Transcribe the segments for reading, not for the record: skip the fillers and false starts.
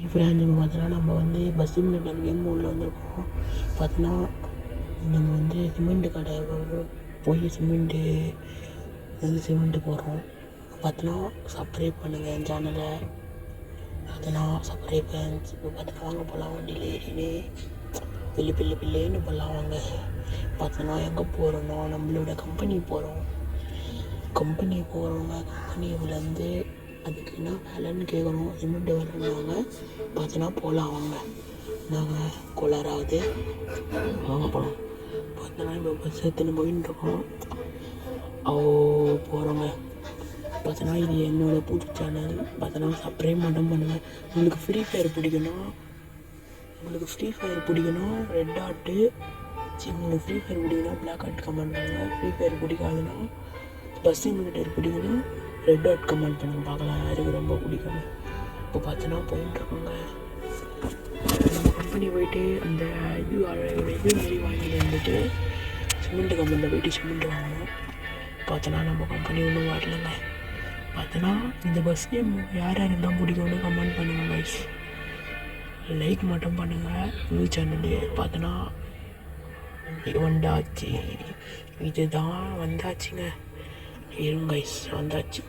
Friends இப்போ பார்த்தோன்னா நம்ம வந்து பஸ் சிமுலேட்டர் கேம் மோடில் வந்துருக்கோம். பார்த்தோன்னா நம்ம வந்து சிமெண்ட்டு கடை போய் சிமெண்ட்டு போடுறோம். பார்த்தோன்னா சப்ஸ்கிரைப் பண்ணுங்கள் என் சேனலை. பார்த்தோன்னா சப்ஸ்கிரைப் ஃப்ரெண்ட்ஸ். இப்போ பார்த்தோன்னா வாங்க போகலாம், வண்டியில் ஏறினே பில்லுன்னு போகலாம் வாங்க. பார்த்தோன்னா எங்கே போகிறோன்னா நம்மளோட கம்பெனி போகிறோம். கம்பெனி போகிறவங்க கம்பெனிலேருந்து அதுக்கு என்ன வேலைன்னு கேட்கணும். சிமெண்ட்டு வேலைன்னாங்க. பார்த்தோன்னா போகலாம் வாங்க. நாங்கள் கோளாறாவது வாங்க போகலாம். பார்த்தோன்னா இப்போ பஸ் எடுத்துன்னு போயின்னு இருக்கோம். போகிறோங்க. பார்த்தோன்னா இது என்னோடய புது சேனல். பார்த்தோன்னா சப்ஸ்கிரைப் மட்டும் பண்ணுங்கள். உங்களுக்கு ஃப்ரீ ஃபயர் பிடிக்கணும் ரெட் டாட்டு. உங்களுக்கு ஃப்ரீ ஃபயர் பிடிக்குன்னா பிளாக் ஹார்ட் கமெண்ட் பண்ணுங்கள். ஃப்ரீ ஃபயர் பிடிக்காதுன்னா பஸ் சிமுலேட்டர் பிடிக்குன்னா ரெட் டாட் கமெண்ட் பண்ணுங்கள். பார்க்கலாம் யாருக்கு ரொம்ப பிடிக்கும். இப்போ பார்த்தோன்னா போயிட்டுருக்கோங்க. நம்ம கம்பெனி போயிட்டு அந்த இது மாரி வாங்கிட்டு வந்துட்டு சிமெண்ட்டு கம்பெனியில் போயிட்டு சிமெண்ட் வாங்கணும். பார்த்தோன்னா நம்ம கம்பெனி ஒன்றும் வரலங்க. பார்த்தோன்னா இந்த பஸ் கேம் யார் யாருந்தான் பிடிக்கும்னு கமெண்ட் பண்ணுங்கள் கைஸ். லைக் மட்டும் பண்ணுங்கள் நியூ சேனலு. பார்த்தோன்னா வந்தாச்சு, இதுதான் வந்தாச்சுங்க. இருங்க கைஸ், வந்தாச்சு.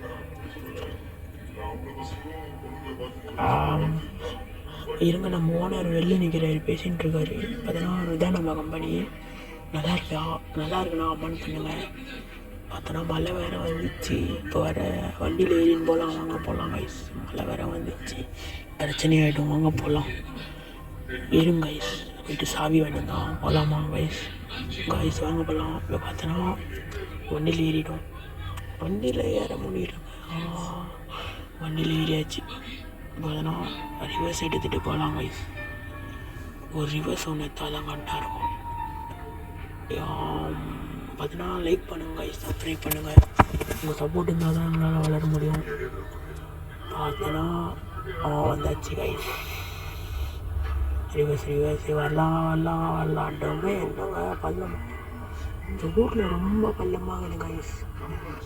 இருங்க, நம்ம ஓனர் வெளில நிற்கிறாரு, பேசிகிட்டு இருக்காரு. பார்த்தோன்னா இதுதான் நம்ம கம்பெனி. நல்லா இருக்குன்னா கமெண்ட் பண்ணுங்கள். பார்த்தோன்னா மழை வேறு வந்துச்சு. இப்போ வர வண்டியில் ஏறின்னு போகலாம் கைஸ். மழை வேறு வந்துச்சு, பிரச்சனையாகிடும். வாங்க போகலாம். இருங்க கைஸ், போயிட்டு சாவி வேணும்தான் போகலாமா கைஸ் வாங்க போகலாம். இப்போ பார்த்தோன்னா வண்டியில் ஏறிடும். வண்டியில் ஏற முடியலங்க. வண்டியில் ஏறியாச்சு. பார்த்தோன்னா ரிவர்ஸ் எடுத்துகிட்டு போகலாம் கைஸ். ஒரு ரிவர்ஸ் ஒன்று எடுத்தால் தான் கரெக்டாக இருக்கும். பார்த்தோன்னா லைக் பண்ணுங்கள் கைஸ், சப்ஸ்கிரைப் பண்ணுங்கள். உங்கள் சப்போர்ட் இருந்தால் தான் எங்களால் வளர முடியும். பார்த்தோன்னா வந்தாச்சு கைஸ். ரிவர்ஸ் வரலாண்டவங்க என்னங்க பள்ளம். இந்த ஊரில் ரொம்ப பள்ளமாகுது கைஸ்.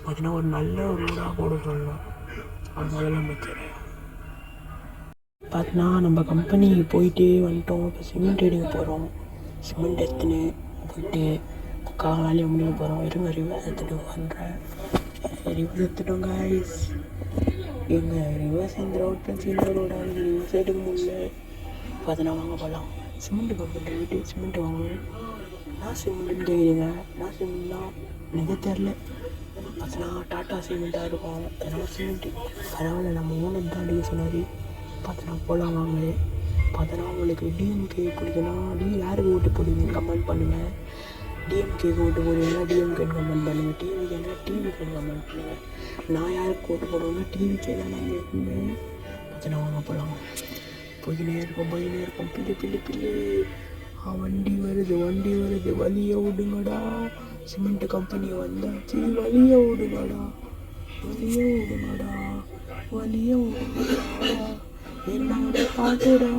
பார்த்தீங்கன்னா ஒரு நல்ல ரோடாக போட சொல்லணும் முதலமைச்சர். பார்த்தீங்கன்னா நம்ம கம்பெனி போயிட்டு வந்துட்டோம். இப்போ சிமெண்ட் எடுக்க போகிறோம். சிமெண்ட் எடுத்துன்னு போயிட்டு காலையில் முடிய போகிறோம். ரிவர்ஸ் எடுத்துகிட்டு வந்துடுறேன். ரிவர்ஸ் எடுத்துட்டோம் கைஸ். ரிவர்ஸ் இந்த ரோட்டில் சின்ன ரோடாக ரிவர்ஸ் எடுக்க முடியல. பார்த்தோன்னா வாங்க போகலாம். சிமெண்ட்டு கம்பெனி போயிட்டு சிமெண்ட்டு வாங்கணும். நான் சிமெண்ட்டுன்னு கேட்குறீங்க. நான் சிமெண்ட்னா எனக்கு தெரில. பார்த்தோன்னா டாட்டா சிமெண்ட்டாக இருக்கும். அதனால் சிமெண்ட்டு பரவாயில்ல, நம்ம ஓனர் தான் அடிக்க சொன்னார். பார்த்தோன்னா போகலாம் வாங்க. பார்த்தோன்னா உங்களுக்கு டிஎம்கே பிடிக்கணும். யாருக்கு ஓட்டு போடுவீங்க கமெண்ட் பண்ணுங்கள். டிஎம்கேக்கு ஓட்டு போடுவீங்கன்னா டிஎம்கேன்னு கமெண்ட் பண்ணுங்கள். டிவிக்கேன்னா டிவிக்கேன்னு கமெண்ட் பண்ணுங்கள். நான் யாருக்கு ஓட்டு போடுவேன்னா டிவிக்கே தான் நாங்கள் எப்பவுமே. பார்த்தோன்னா வாங்க போகலாம். போயினே இருக்கும் பில்லு. வண்டி வருது. வழியை விடுங்கடா. சிமெண்ட் கம்பெனி வந்தாச்சு. வழியை விடுங்கடா. என்னோட பாட்டுடா.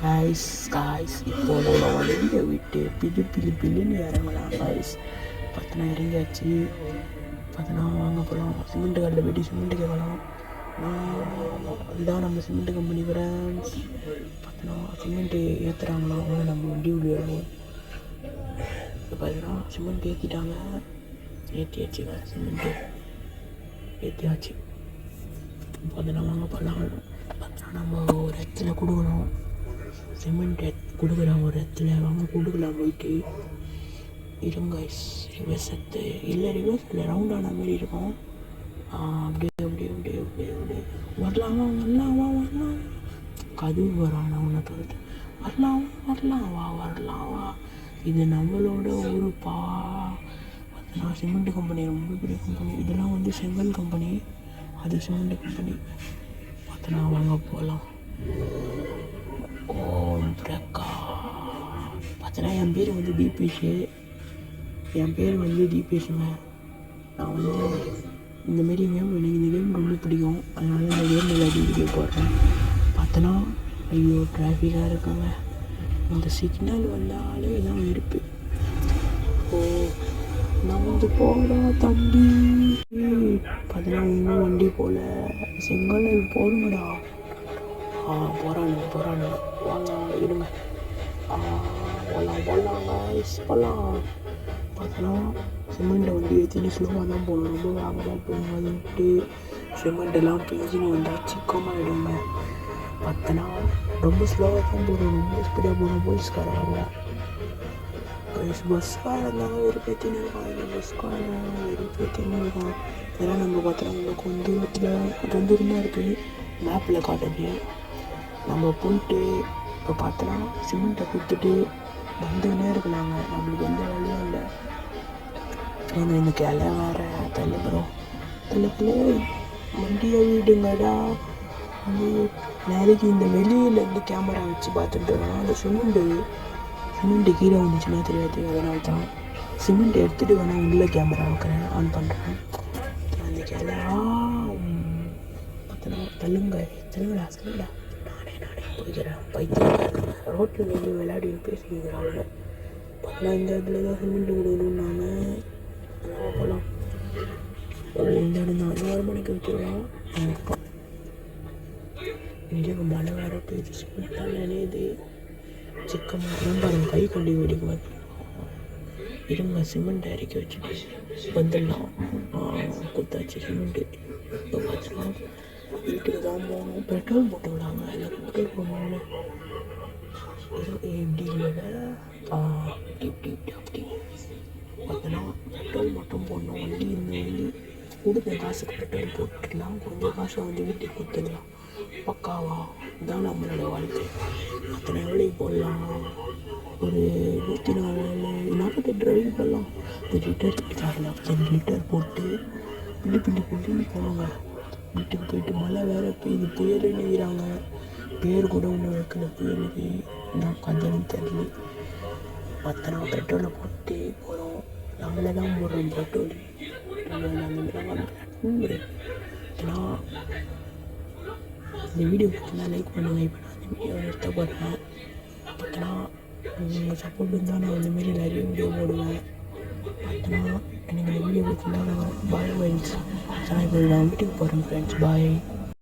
காய்ஸ் இப்போ நம்ம வண்டியை விட்டு பில்லுன்னு இறங்கலாம் காய்ஸ். பார்த்தோன்னா இறங்கியாச்சு. பார்த்தோன்னா வாங்க போகலாம். சிமெண்ட் கல்லில் போய்ட்டு சிமெண்ட்டு கேட்கலாம். இதுதான் நம்ம சிமெண்ட் கம்பெனி ஃப்ரெண்ட்ஸ். பார்த்தோன்னா சிமெண்ட்டு ஏற்றுறாங்களா அவங்க நம்ம வண்டி விடுவோம். இப்போ பார்த்தீங்கன்னா சிமெண்ட் ஏற்றியாச்சுங்க. சிமெண்ட்டு ஏற்றியாச்சு. பார்த்தோன்னா வாங்க போகலாம். பார்த்தோன்னா நம்ம ஒரு இடத்துல கொடுக்கணும். சிமெண்ட் கொடுக்குறோம் ஒரு இடத்துல. வாங்க கொடுக்கலாம் போயிட்டு. இருங்க ரிவர்ஸ் இல்லை ரவுண்டான மாதிரி இருக்கும். அப்படியே வரலாம். கதவு வரானா உன்னை தவிர்த்து. வரலாம் வா. இது நம்மளோட ஊருப்பா. பார்த்தோன்னா சிமெண்ட் கம்பெனி ரொம்ப பெரிய கம்பெனி. இதெல்லாம் வந்து செங்கல் கம்பெனி, அது சிமெண்ட் கம்பெனி. பார்த்தோன்னா வாங்க போகலாம். பிரக்கா. பார்த்தோன்னா என் பேர் வந்து தீபேஷுங்க. நான் வந்து இந்தமாரி கேம் எனக்கு இந்த கேம் ரொம்ப பிடிக்கும். அதனால இந்த கேம் எல்லாத்தையும் வீடியோ போடுறேன். பார்த்தோன்னா ஐயோ டிராஃபிக்காக இருக்குங்க. இந்த சிக்னல் வந்தாலே தான் இருப்பு. நான் வந்து போடா தம்பி. பார்த்தோன்னா இன்னும் வண்டி போல் செங்கல் போடுங்கடா. போகிறானுங்க வாங்க இருங்க. போகலாம் guys போகலாம். பார்த்தோன்னா சிமெண்ட்டை வந்து ஏற்றினு ஸ்லோவாக தான் போகணும், ரொம்ப வேகமாக போகணும். அது விட்டு சிமெண்ட்டெல்லாம் பிஞ்சின்னு வந்தால் சிக்கமாகிடுங்க. பார்த்தோன்னா ரொம்ப ஸ்லோவாக தான் போகணும், ரொம்ப ஸ்பீடாக போகணும். போலீஸ்காரன் வருவான். பஸ்காரன் இருந்தாங்க வெறுப்பேற்றின்னு இருக்கான். இந்த பஸ்காரன் வெறுப்பேற்றின்னு இருக்கான். ஏன்னா நம்ம பார்த்தோன்னா நம்ம கொஞ்சம் தூரம் தான் இருக்குது, மேப்பில் காட்டுது. நம்ம போயிட்டு இப்போ பார்த்தோன்னா சிமெண்ட்டை கொடுத்துட்டு வந்துன்னே இருக்கலாங்க. நம்மளுக்கு எந்த வழியும் இல்லை. ஏன்னா இந்த கிளை வேறு தள்ளுபுறம் வண்டியை விடுங்கடா. வந்து நாளைக்கு இந்த வெளியிலேருந்து கேமரா வச்சு பார்த்துட்டு இருக்கோம். அந்த சிமெண்ட்டு கீழே வந்துச்சுன்னா தெரியாது. அதனால தான் சிமெண்ட் எடுத்துகிட்டு வேணால் உள்ளே கேமரா வைக்கிறேன், ஆன் பண்ணுறேன். அந்த கிளை பார்த்தோன்னா தள்ளுங்கடா. நானே போய்க்கிறேன். பைத்தியம் ரோட்டில் நின்று விளையாடி பேசிக்கிறாங்க. பார்த்தோன்னா இந்த இடத்துல தான் சிமெண்ட் விடணும்னாங்க. போகலாம். இந்த இடம் தான் 4 மணிக்கு வச்சுருவோம். இங்கே மழை வேறு பெய்யுது, சிமெண்ட்டாக நினையுது. சிக்கமாக பாருங்க, கை கொண்டு வெடிக்கும். இருங்க சிமெண்ட் இறக்கி வச்சுட்டு வந்துடலாம். குத்தாச்சு சிமெண்ட்டு. இப்போ பார்த்தோன்னா வீட்டுக்கு தான் போகணும். பெட்ரோல் போட்டு விடாங்க. எனக்கு பெட்ரோல் போடணும்னு எப்படி இல்லை. அப்படி பார்த்தோன்னா பெட்ரோல் மட்டும் போடணும். வண்டி கொடுத்த காசுக்கு பெட்ரோல் போட்டுடலாம், கொஞ்சம் காசை வந்து வீட்டுக்கு கொடுத்துடலாம். பக்காவா இதுதான் நம்மளோட வாழ்க்கை. அத்தனை எவ்வளோ போடலாம்? ஒரு 148 ரூபாய்க்கு போடலாம். 1 லிட்டர் 2 லிட்டர் போட்டு பிள்ளி போனாங்க. வீட்டுக்கு போயிட்டு மழை வேறு பெய்யுது, புயல் நெய்கிறாங்க. பேர் கூட ஒன்று வைக்கல புயலுக்கு. நான் கதைன்னு தெரியல. பார்த்தோன்னா பெட்ரோலை போட்டு போகிறோம். நம்மளை தான் போடுறோம் பெட்ரோல். ஏன்னா இந்த வீடியோ பார்த்தீங்கன்னா லைக் பண்ணுங்கள். இப்போ நான் இந்த வீடியோ எடுத்த போகிறேன். பார்த்தோன்னா உங்கள் சப்போர்ட் இருந்தால் நான் இந்தமாரி நிறைய வீடியோ போடுவேன். பார்த்தோன்னா எனக்கு இந்த வீடியோ பார்த்தீங்கன்னா பாய் ஃப்ரெண்ட்ஸ். நான் இப்போ நான் வீட்டுக்கு போகிறேன் ஃப்ரெண்ட்ஸ். பாய்.